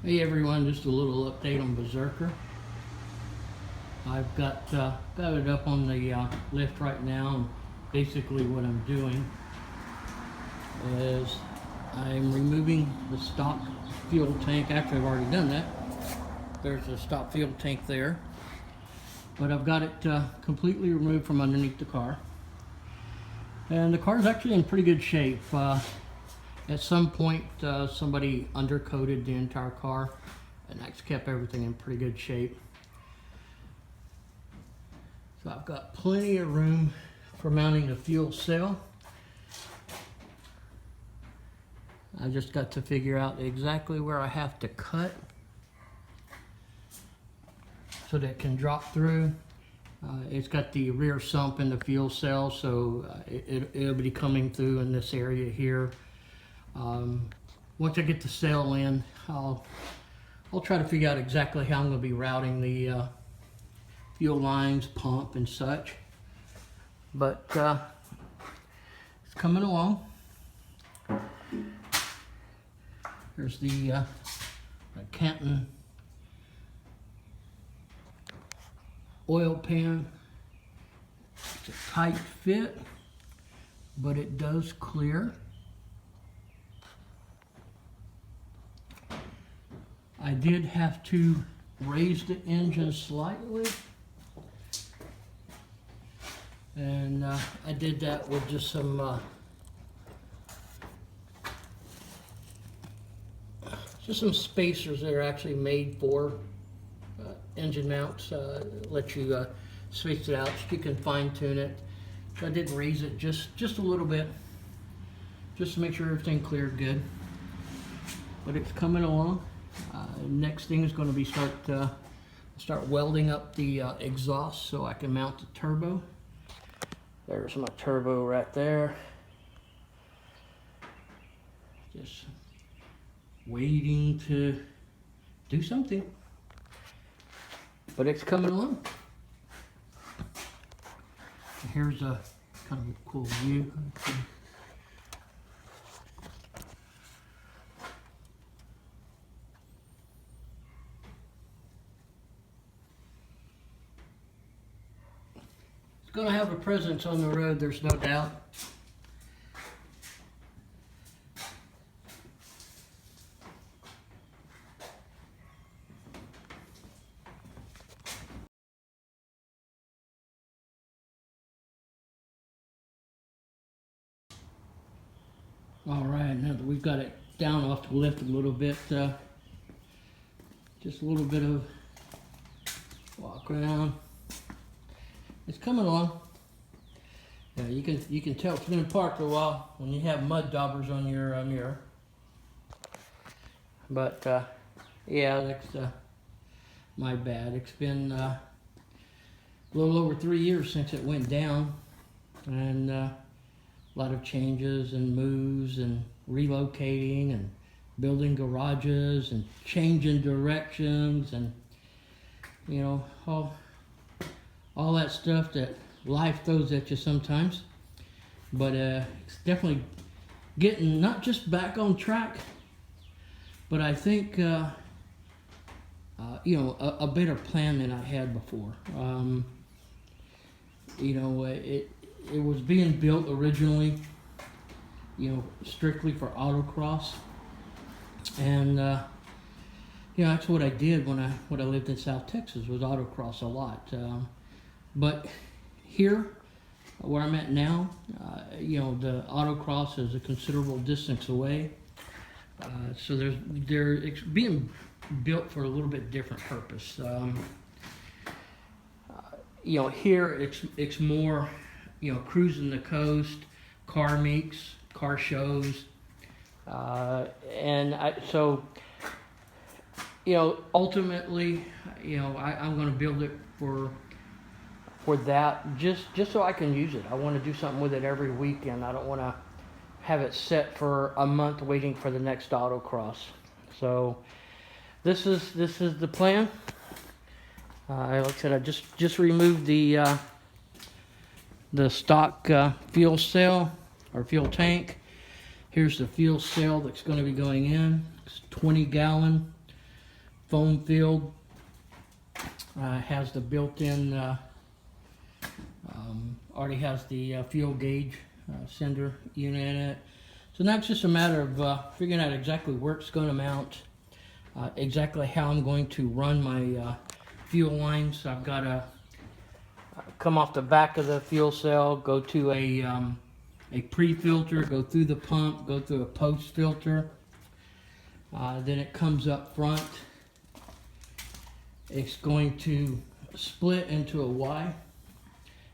Hey everyone, just a little update on BerSerKar. I've got it up on the lift right now, and basically what I'm doing is I'm removing the stock fuel tank. Actually, I've already done that. There's a stock fuel tank there, but I've got it completely removed from underneath the car. And the car is actually in pretty good shape. At some point, somebody undercoated the entire car, and that's kept everything in pretty good shape. So I've got plenty of room for mounting the fuel cell. I just got to figure out exactly where I have to cut so that it can drop through. It's got the rear sump in the fuel cell, so it'll be coming through in this area here. Once I get the cell in, I'll try to figure out exactly how I'm going to be routing the fuel lines, pump, and such. But it's coming along. There's the Canton oil pan. It's a tight fit, but it does clear. I did have to raise the engine slightly, and I did that with just some spacers that are actually made for engine mounts. Let you space it out so you can fine tune it. So I did raise it just a little bit, just to make sure everything cleared good. But it's coming along. Next thing is going to be start welding up the exhaust so I can mount the turbo. There's my turbo right there. Just waiting to do something, but it's coming along. Here's a kind of a cool view. It's going to have a presence on the road, there's no doubt. All right, now that we've got it down off the lift a little bit, just a little bit of walk around. It's coming along. Yeah, you can tell it's been parked a while when you have mud daubers on your mirror. But yeah, that's my bad. It's been a little over 3 years since it went down, and a lot of changes and moves and relocating and building garages and changing directions, and you know, all that stuff that life throws at you sometimes. But it's definitely getting not just back on track, but I think you know, a better plan than I had before. You know, it was being built originally, you know, strictly for autocross, and you know, that's what I did when I lived in South Texas, was autocross a lot. But here, where I'm at now, you know, the autocross is a considerable distance away, so they're being built for a little bit different purpose. You know, here it's more, you know, cruising the coast, car meets, car shows, and so, you know, ultimately, you know, I'm going to build it for that, just so I can use it. I want to do something with it every weekend. I don't want to have it set for a month waiting for the next autocross. So this is the plan. Like I said, I just removed the stock fuel cell or fuel tank. Here's the fuel cell that's going to be going in. It's 20 gallon. foam filled. Has the built-in, already has the fuel gauge sender unit in it. So now it's just a matter of figuring out exactly where it's going to mount, exactly how I'm going to run my fuel lines. So I've got to come off the back of the fuel cell, go to a pre-filter, go through the pump, go through a post-filter. Then it comes up front. It's going to split into a Y.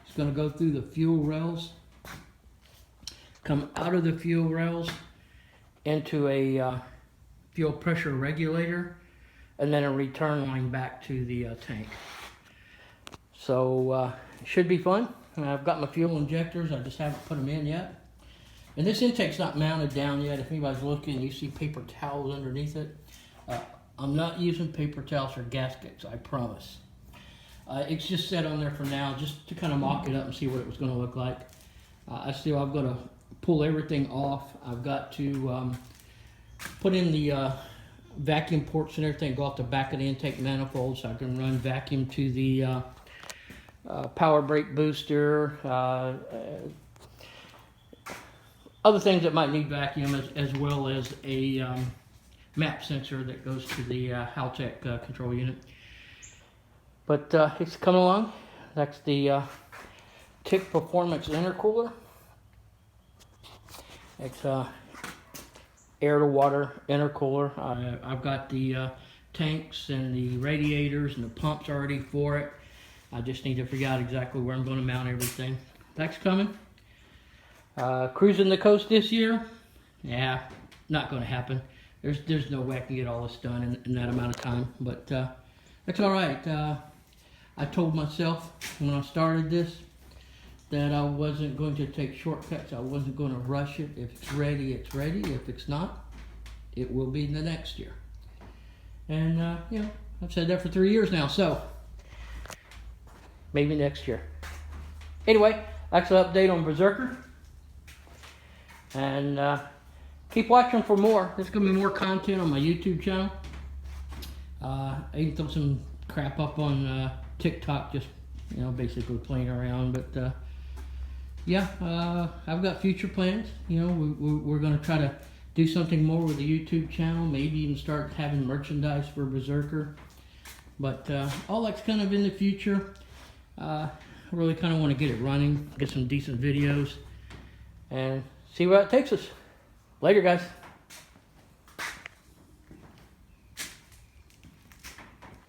It's going to go through the fuel rails, come out of the fuel rails into a fuel pressure regulator, and then a return line back to the tank. So it should be fun. I've got my fuel injectors, I just haven't put them in yet. And this intake's not mounted down yet. If anybody's looking, you see paper towels underneath it. I'm not using paper towels for gaskets, I promise. It's just set on there for now, just to kind of mock it up and see what it was going to look like. I've got to pull everything off. I've got to put in the vacuum ports and everything, go off the back of the intake manifold so I can run vacuum to the power brake booster, other things that might need vacuum, as well as a map sensor that goes to the Haltech control unit. But it's coming along. That's the TIC Performance intercooler. It's air to water intercooler. I've got the tanks and the radiators and the pumps already for it. I just need to figure out exactly where I'm going to mount everything. That's coming. Cruising the coast this year? Yeah, not going to happen. There's no way I can get all this done in that amount of time. But that's all right. I told myself when I started this that I wasn't going to take shortcuts. I wasn't going to rush it. If it's ready, it's ready. If it's not, it will be the next year. And, you know, I've said that for 3 years now, so maybe next year. Anyway, that's an update on BerSerKar. And keep watching for more. There's going to be more content on my YouTube channel. I even throw some crap up on TikTok, just, you know, basically playing around. But yeah, I've got future plans. You know, we're going to try to do something more with the YouTube channel. Maybe even start having merchandise for BerSerKar. But all that's kind of in the future. I really kind of want to get it running, get some decent videos, and see where it takes us. Later, guys.